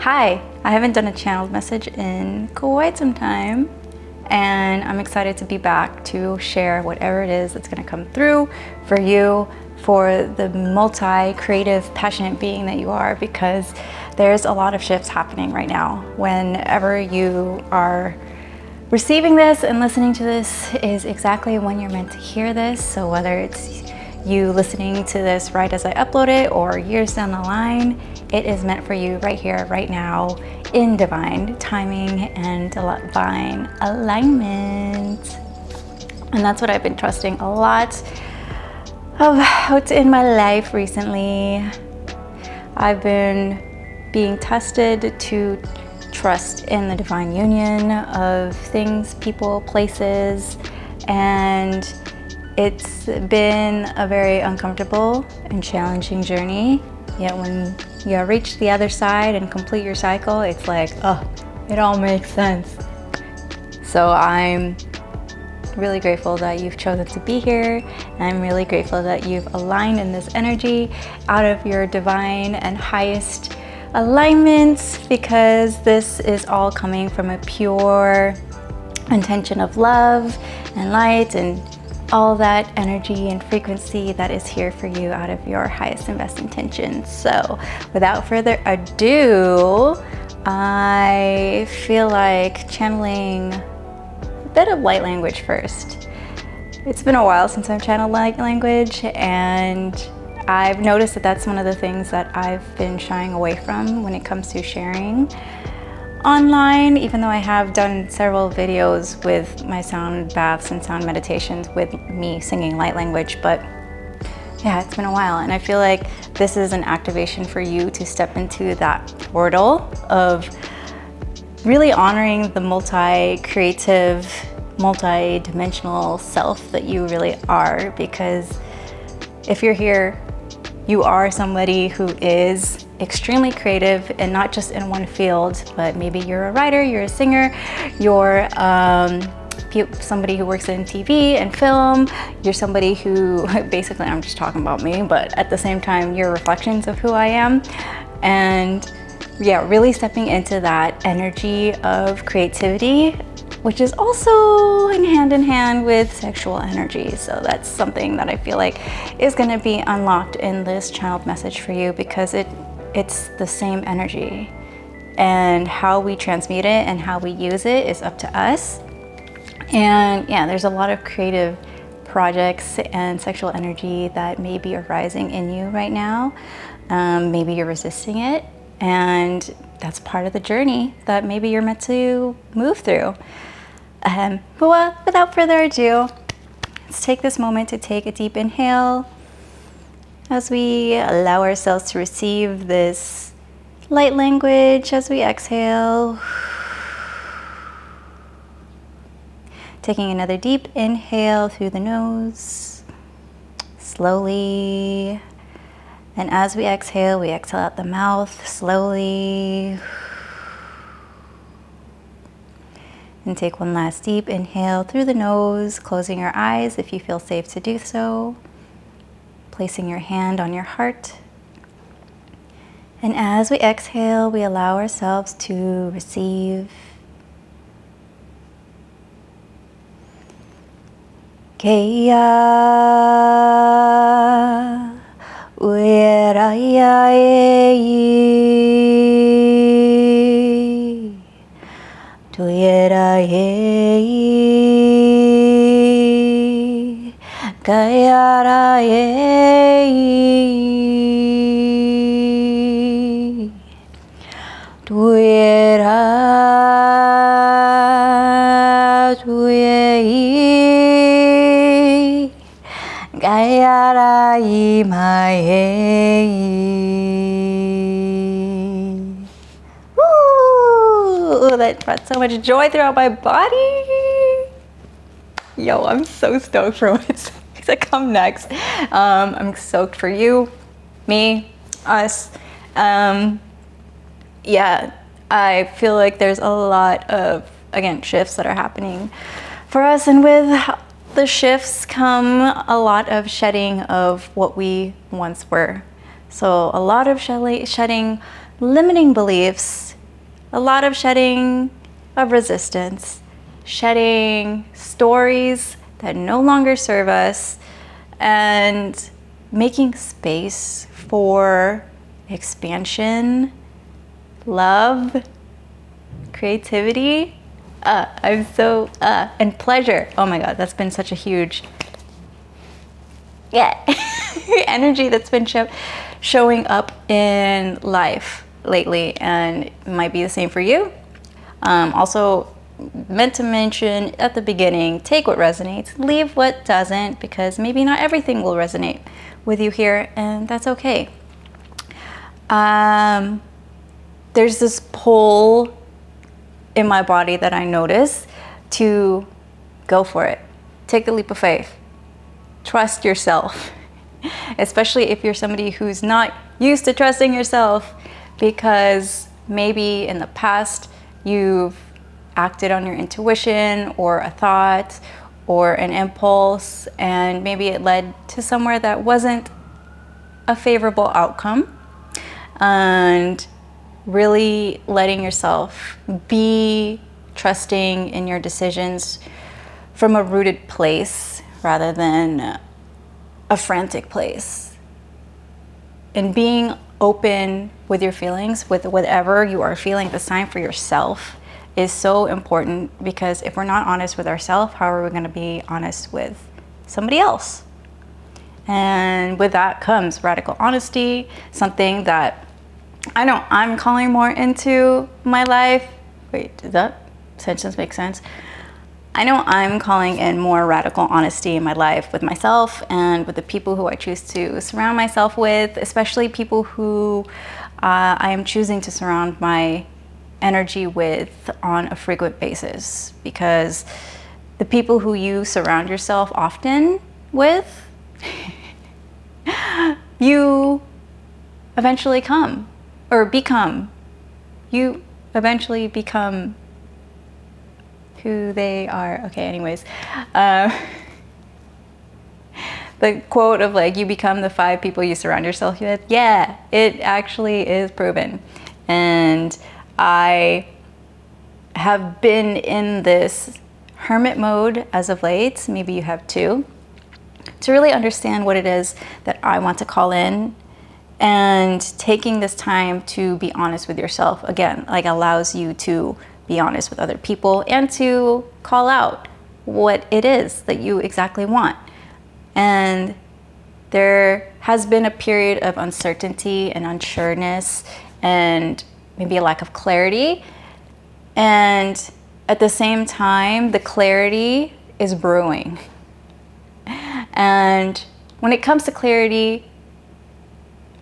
Hi, I haven't done a channeled message in quite some time, and I'm excited to be back to share whatever it is that's going to come through for you, for the multi-creative, passionate being that you are, because there's a lot of shifts happening right now. Whenever you are receiving this and listening to this is exactly when you're meant to hear this. So whether it's you listening to this right as I upload it or years down the line, it is meant for you right here, right now, in divine timing and divine alignment. And that's what I've been trusting a lot about in my life recently. I've been being tested to trust in the divine union of things, people, places, and it's been a very uncomfortable and challenging journey. Yet when you reach the other side and complete your cycle, it's like, oh, it all makes sense. So I'm really grateful that you've chosen to be here. And I'm really grateful that you've aligned in this energy out of your divine and highest alignments, because this is all coming from a pure intention of love and light and all that energy and frequency that is here for you out of your highest and best intentions. So without further ado, I feel like channeling a bit of light language first. It's been a while since I've channeled light language, and I've noticed that that's one of the things that I've been shying away from when it comes to sharing online, even though I have done several videos with my sound baths and sound meditations with me singing light language. But yeah, it's been a while, and I feel like this is an activation for you to step into that portal of really honoring the multi-creative, multi-dimensional self that you really are. Because if you're here, you are somebody who is extremely creative, and not just in one field, but maybe you're a writer, you're a singer, you're somebody who works in TV and film, you're somebody who, basically I'm just talking about me, but at the same time, you're reflections of who I am. And yeah, really stepping into that energy of creativity, which is also in hand with sexual energy. So that's something that I feel like is going to be unlocked in this channeled message for you, because it's the same energy, and how we transmute it and how we use it is up to us. And yeah, there's a lot of creative projects and sexual energy that may be arising in you right now. Maybe you're resisting it, and that's part of the journey that maybe you're meant to move through. But without further ado, let's take this moment to take a deep inhale as we allow ourselves to receive this light language. As we exhale, taking another deep inhale through the nose, slowly. And as we exhale out the mouth slowly. And take one last deep inhale through the nose, closing your eyes if you feel safe to do so. Placing your hand on your heart. And as we exhale, we allow ourselves to receive. Keia ueraya ei, tuera ei, kaiara ei, tuera tuei, kaiara imai ei. Woo! That brought so much joy throughout my body. Yo, I'm so stoked for what's to come next. I'm stoked for you, me, us. Yeah, I feel like there's a lot of, again, shifts that are happening for us, and with the shifts come a lot of shedding of what we once were. So a lot of shedding limiting beliefs a lot of shedding of resistance, shedding stories that no longer serve us, and making space for expansion, love, creativity, and pleasure. Oh my God, that's been such a huge, energy that's been showing up in life lately, and it might be the same for you. Also meant to mention at the beginning, take what resonates, leave what doesn't, because maybe not everything will resonate with you here, and that's okay. There's this pull in my body that I notice to go for it. Take the leap of faith. Trust yourself, especially if you're somebody who's not used to trusting yourself, because maybe in the past you've acted on your intuition or a thought or an impulse, and maybe it led to somewhere that wasn't a favorable outcome. And really letting yourself be trusting in your decisions from a rooted place rather than a frantic place. And being open with your feelings, with whatever you are feeling at this time for yourself, is so important, because if we're not honest with ourselves, how are we going to be honest with somebody else? And with that comes radical honesty, something that I know I'm calling more into my life. Wait, does that sentence make sense? I know I'm calling in more radical honesty in my life with myself and with the people who I choose to surround myself with, especially people who I am choosing to surround my energy with on a frequent basis, because the people who you surround yourself often with, you eventually become. You eventually become who they are. Okay, anyways. The quote of like, you become the 5 people you surround yourself with. Yeah, it actually is proven. And I have been in this hermit mode as of late, maybe you have too, to really understand what it is that I want to call in. And taking this time to be honest with yourself, again, like allows you to be honest with other people and to call out what it is that you exactly want. And there has been a period of uncertainty and unsureness and maybe a lack of clarity. And at the same time, the clarity is brewing. And when it comes to clarity,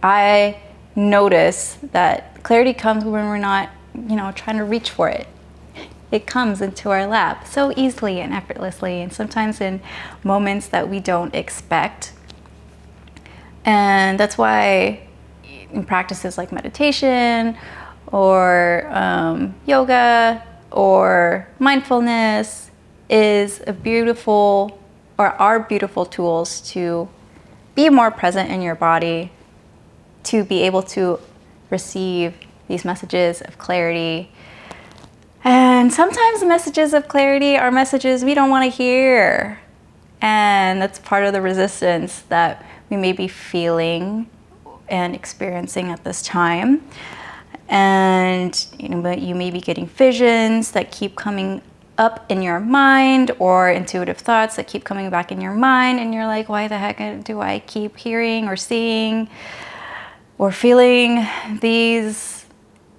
I notice that clarity comes when we're not, trying to reach for it. It comes into our lap so easily and effortlessly, and sometimes in moments that we don't expect. And that's why in practices like meditation or yoga or mindfulness is are beautiful tools to be more present in your body, to be able to receive these messages of clarity. And sometimes the messages of clarity are messages we don't want to hear. And that's part of the resistance that we may be feeling and experiencing at this time. And but you may be getting visions that keep coming up in your mind, or intuitive thoughts that keep coming back in your mind, and you're like, why the heck do I keep hearing or seeing or feeling these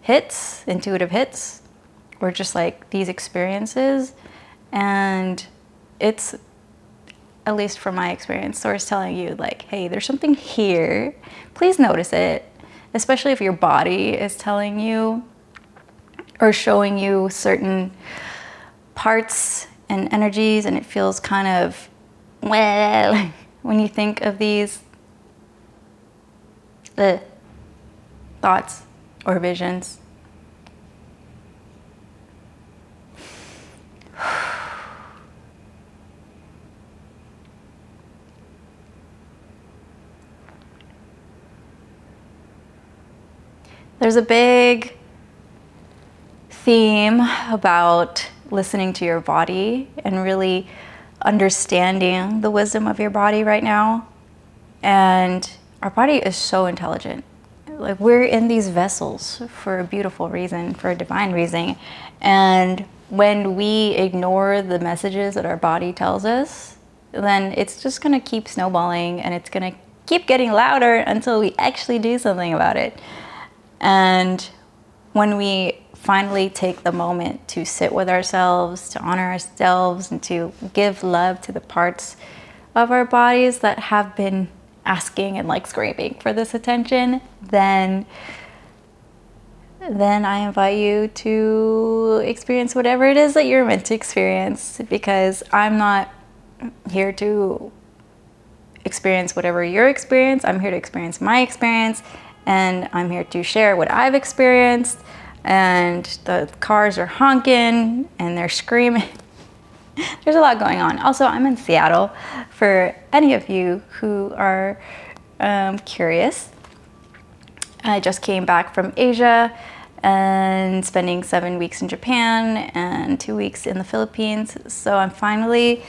hits, intuitive hits, or just like these experiences? And it's, at least from my experience, source telling you like, hey, there's something here, please notice it. Especially if your body is telling you or showing you certain parts and energies, and it feels kind of, well, when you think of these thoughts or visions. There's a big theme about listening to your body and really understanding the wisdom of your body right now. And our body is so intelligent. Like, we're in these vessels for a beautiful reason, for a divine reason. And when we ignore the messages that our body tells us, then it's just gonna keep snowballing, and it's gonna keep getting louder until we actually do something about it. And when we finally take the moment to sit with ourselves, to honor ourselves, and to give love to the parts of our bodies that have been asking and like screaming for this attention, then I invite you to experience whatever it is that you're meant to experience, because I'm not here to experience whatever your experience. I'm here to experience my experience, and I'm here to share what I've experienced. And the cars are honking and they're screaming. There's a lot going on. Also, I'm in Seattle, for any of you who are curious. I just came back from Asia and spending 7 weeks in Japan and 2 weeks in the Philippines. So I'm finally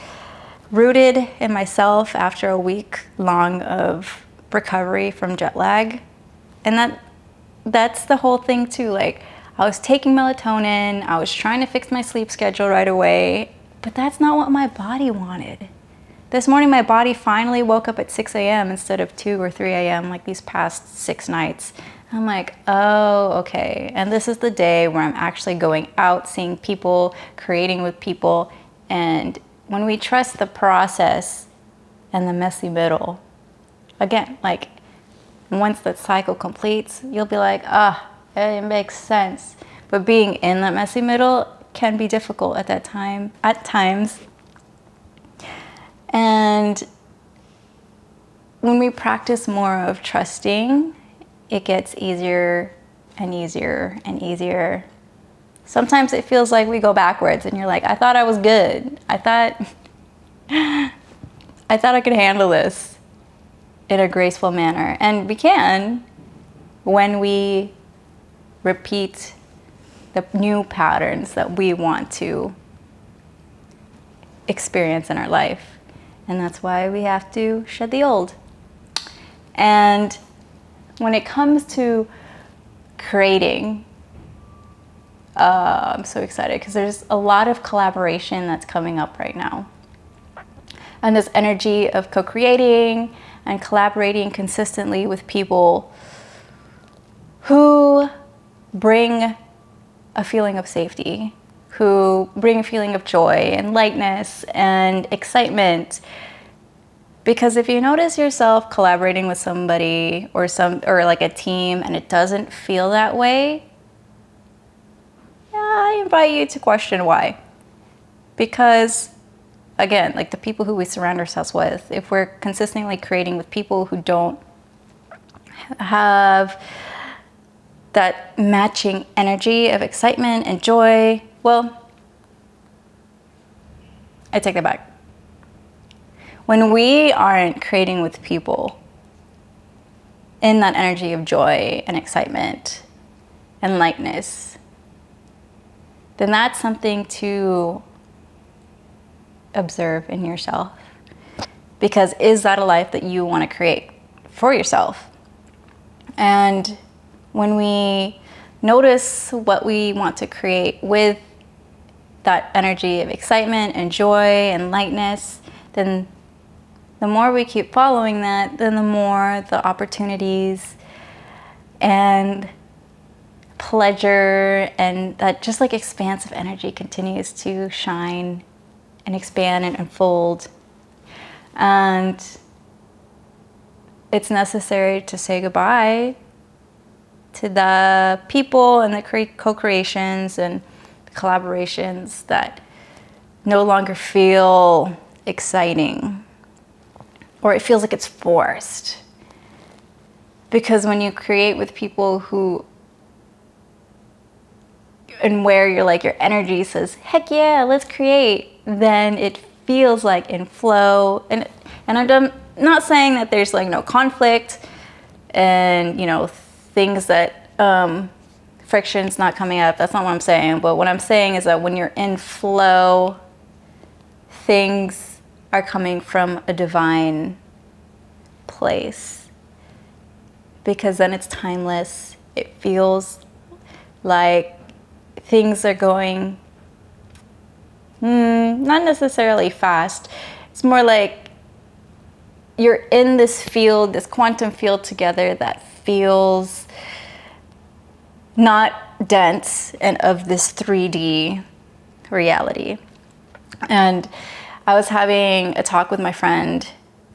rooted in myself after a week long of recovery from jet lag. And that's the whole thing too. Like, I was taking melatonin, I was trying to fix my sleep schedule right away, but that's not what my body wanted. This morning, my body finally woke up at 6 a.m. instead of 2 or 3 a.m. like these past 6 nights. I'm like, oh, okay. And this is the day where I'm actually going out, seeing people, creating with people. And when we trust the process and the messy middle, again, like, once that cycle completes, you'll be like, it makes sense. But being in that messy middle can be difficult at times. And when we practice more of trusting, it gets easier and easier and easier. Sometimes it feels like we go backwards and you're like, I thought I was good. I thought I could handle this in a graceful manner. And we can, when we repeat the new patterns that we want to experience in our life. And that's why we have to shed the old. And when it comes to creating, I'm so excited because there's a lot of collaboration that's coming up right now. And this energy of co-creating and collaborating consistently with people who bring a feeling of safety, who bring a feeling of joy and lightness and excitement. Because if you notice yourself collaborating with somebody or like a team and it doesn't feel that way, I invite you to question why. Because again, like the people who we surround ourselves with, if we're consistently creating with people who don't have that matching energy of excitement and joy, well, I take that back. When we aren't creating with people in that energy of joy and excitement and lightness, then that's something to observe in yourself. Because is that a life that you want to create for yourself? And when we notice what we want to create with that energy of excitement and joy and lightness, then the more we keep following that, then the more the opportunities and pleasure and that just like expansive energy continues to shine and expand and unfold. And it's necessary to say goodbye to the people and the co-creations and collaborations that no longer feel exciting, or it feels like it's forced. Because when you create with people who, and where you're like, your energy says, heck yeah, let's create, then it feels like in flow. And I'm not saying that there's like no conflict and, you know, things that friction's not coming up. That's not what I'm saying. But what I'm saying is that when you're in flow, things are coming from a divine place, because then it's timeless. It feels like things are going not necessarily fast. It's more like you're in this field, this quantum field together that feels not dense and of this 3D reality. And I was having a talk with my friend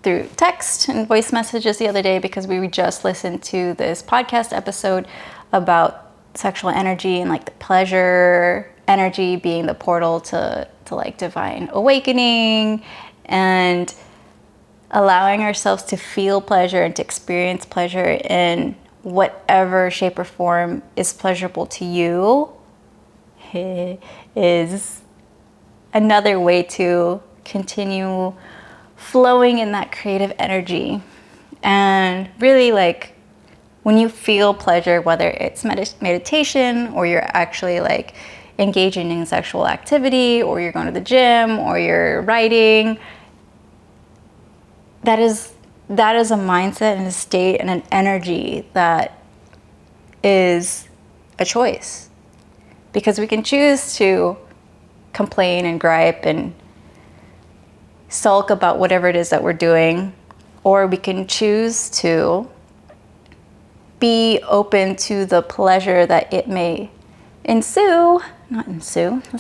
through text and voice messages the other day, because we just listened to this podcast episode about sexual energy and like the pleasure energy being the portal to like divine awakening, and allowing ourselves to feel pleasure and to experience pleasure in whatever shape or form is pleasurable to you is another way to continue flowing in that creative energy. And really, like, when you feel pleasure, whether it's meditation, or you're actually like engaging in sexual activity, or you're going to the gym, or you're writing, that is a mindset and a state and an energy that is a choice. Because we can choose to complain and gripe and sulk about whatever it is that we're doing, or we can choose to be open to the pleasure that it may that's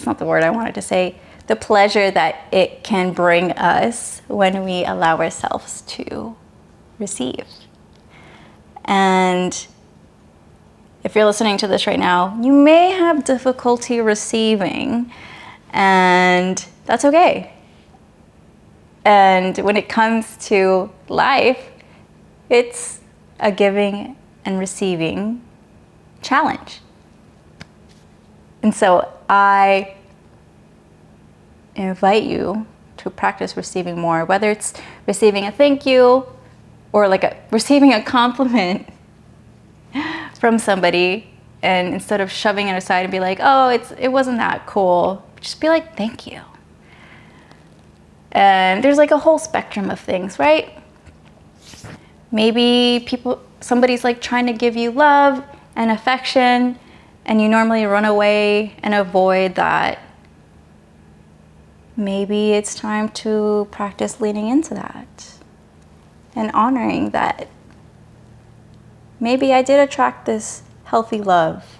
not the word I wanted to say, the pleasure that it can bring us when we allow ourselves to receive. And if you're listening to this right now, you may have difficulty receiving, and that's okay. And when it comes to life, it's a giving and receiving challenge. And so I invite you to practice receiving more, whether it's receiving a thank you, or like receiving a compliment from somebody, and instead of shoving it aside and be like, oh, it wasn't that cool, just be like, thank you. And there's like a whole spectrum of things, right? Maybe somebody's like trying to give you love and affection, and you normally run away and avoid that. Maybe it's time to practice leaning into that and honoring that. Maybe I did attract this healthy love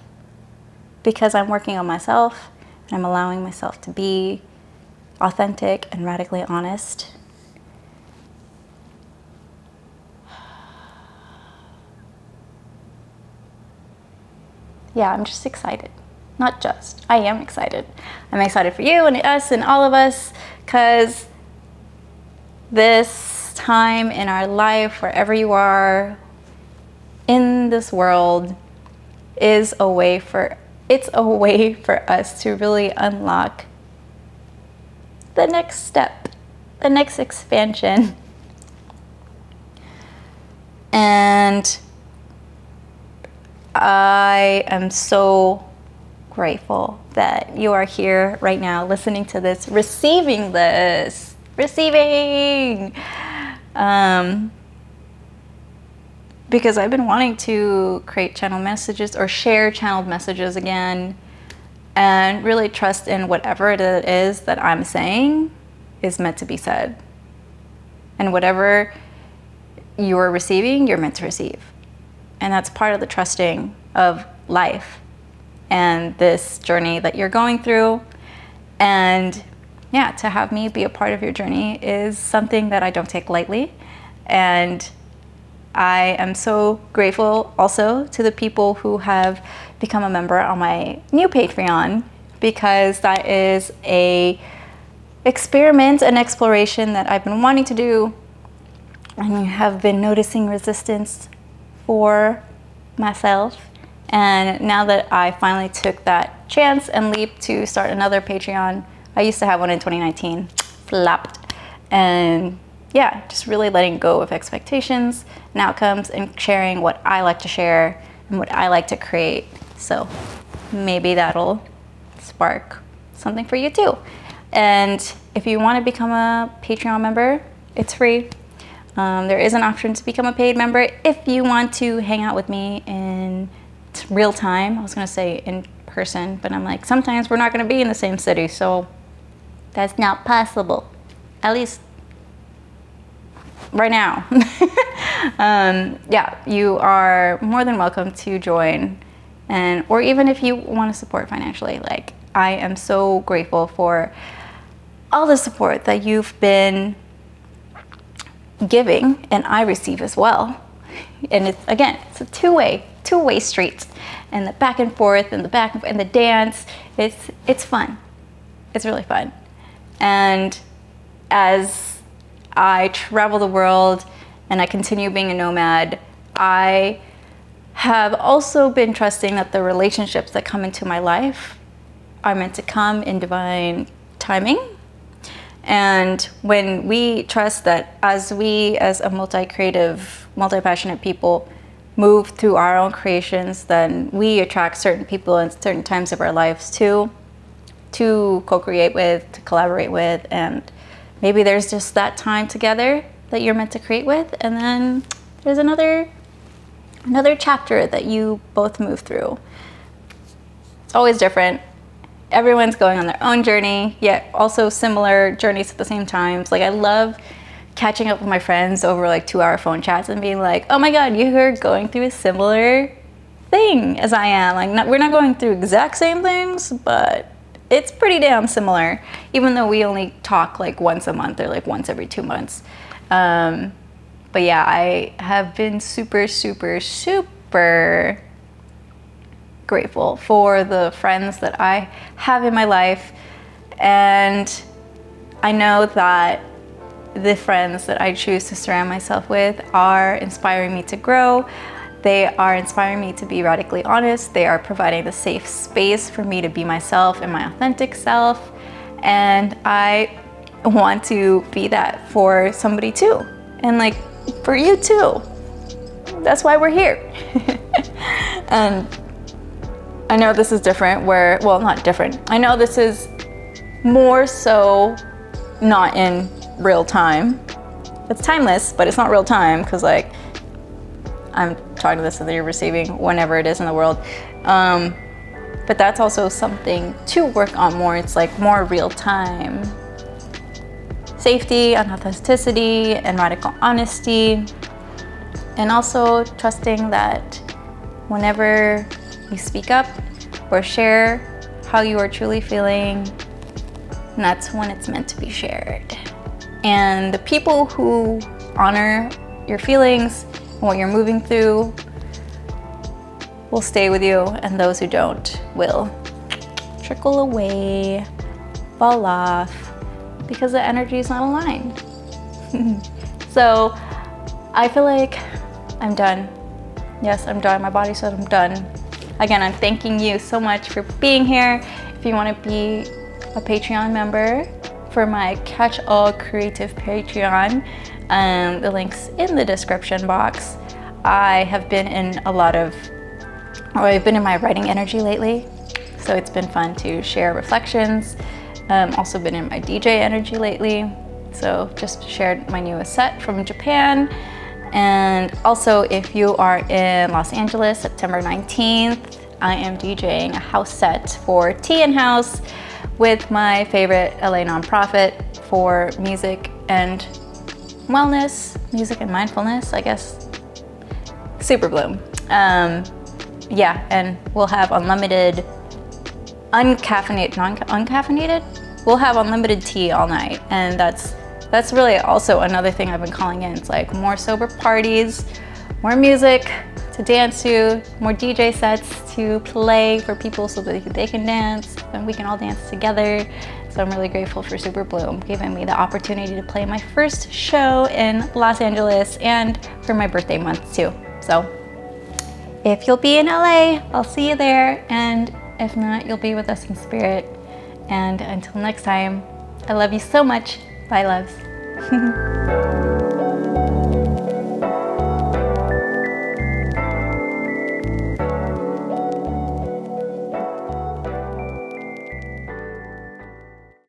because I'm working on myself and I'm allowing myself to be authentic and radically honest. Yeah, I'm just excited. I am excited. I'm excited for you and us and all of us, because this time in our life, wherever you are in this world, it's a way for us to really unlock the next step, the next expansion. And I am so grateful that you are here right now listening to this, receiving this, because I've been wanting to create channel messages or share channeled messages again, and really trust in whatever it is that I'm saying is meant to be said. And whatever you're receiving, you're meant to receive. And that's part of the trusting of life and this journey that you're going through. And yeah, to have me be a part of your journey is something that I don't take lightly. And I am so grateful also to the people who have become a member on my new Patreon, because that is a experiment and exploration that I've been wanting to do, and have been noticing resistance for myself. And now that I finally took that chance and leap to start another Patreon, I used to have one in 2019, flopped. And yeah, just really letting go of expectations and outcomes and sharing what I like to share and what I like to create So maybe that'll spark something for you too. And if you want to become a Patreon member, it's free. There is an option to become a paid member if you want to hang out with me in real time. I was going to say in person, but I'm like, sometimes we're not going to be in the same city, so that's not possible. At least right now. Yeah, you are more than welcome to join, and or even if you want to support financially. Like, I am so grateful for all the support that you've been giving, and I receive as well. And it's a two-way street, and the back and forth and the dance, it's fun. It's really fun. And as I travel the world and I continue being a nomad, I have also been trusting that the relationships that come into my life are meant to come in divine timing. And when we trust that as a multi-creative, multi-passionate people move through our own creations, then we attract certain people in certain times of our lives to co-create with, to collaborate with, and maybe there's just that time together that you're meant to create with, and then there's another chapter that you both move through. It's always different. Everyone's going on their own journey, yet also similar journeys at the same times. Like, I love catching up with my friends over like 2-hour phone chats and being like, oh my God, you're going through a similar thing as I am. Like, we're not going through exact same things, but it's pretty damn similar, even though we only talk like once a month or like once every 2 months. But yeah, I have been super, super, super grateful for the friends that I have in my life. And I know that the friends that I choose to surround myself with are inspiring me to grow. They are inspiring me to be radically honest. They are providing the safe space for me to be myself and my authentic self. And I want to be that for somebody too. And like, for you too. That's why we're here. And I know this is different well, not different. I know this is more so not in real time. It's timeless, but it's not real time, because like, I'm talking to this and you're receiving whenever it is in the world. But that's also something to work on more. It's like more real time. Safety and authenticity and radical honesty. And also trusting that whenever you speak up or share how you are truly feeling, that's when it's meant to be shared. And the people who honor your feelings and what you're moving through will stay with you, and those who don't will trickle away, fall off, because the energy is not aligned. So I feel like I'm done. Yes, I'm done. My body said I'm done. Again, I'm thanking you so much for being here. If you want to be a Patreon member for my catch-all creative Patreon, the link's in the description box. I have been in I've been in my writing energy lately, so it's been fun to share reflections. Also been in my DJ energy lately, so just shared my newest set from Japan. And also, if you are in Los Angeles, September 19th, I am DJing a house set for Tea and House with my favorite LA nonprofit for music and wellness, music and mindfulness, I guess. Super Bloom. Yeah, and we'll have unlimited, uncaffeinated? We'll have unlimited tea all night, and that's really also another thing I've been calling in. It's like more sober parties, more music to dance to, more DJ sets to play for people so that they can dance and we can all dance together. So I'm really grateful for Super Bloom giving me the opportunity to play my first show in Los Angeles and for my birthday month too. So if you'll be in LA, I'll see you there, and if not, you'll be with us in spirit. And until next time, I love you so much. Bye, loves.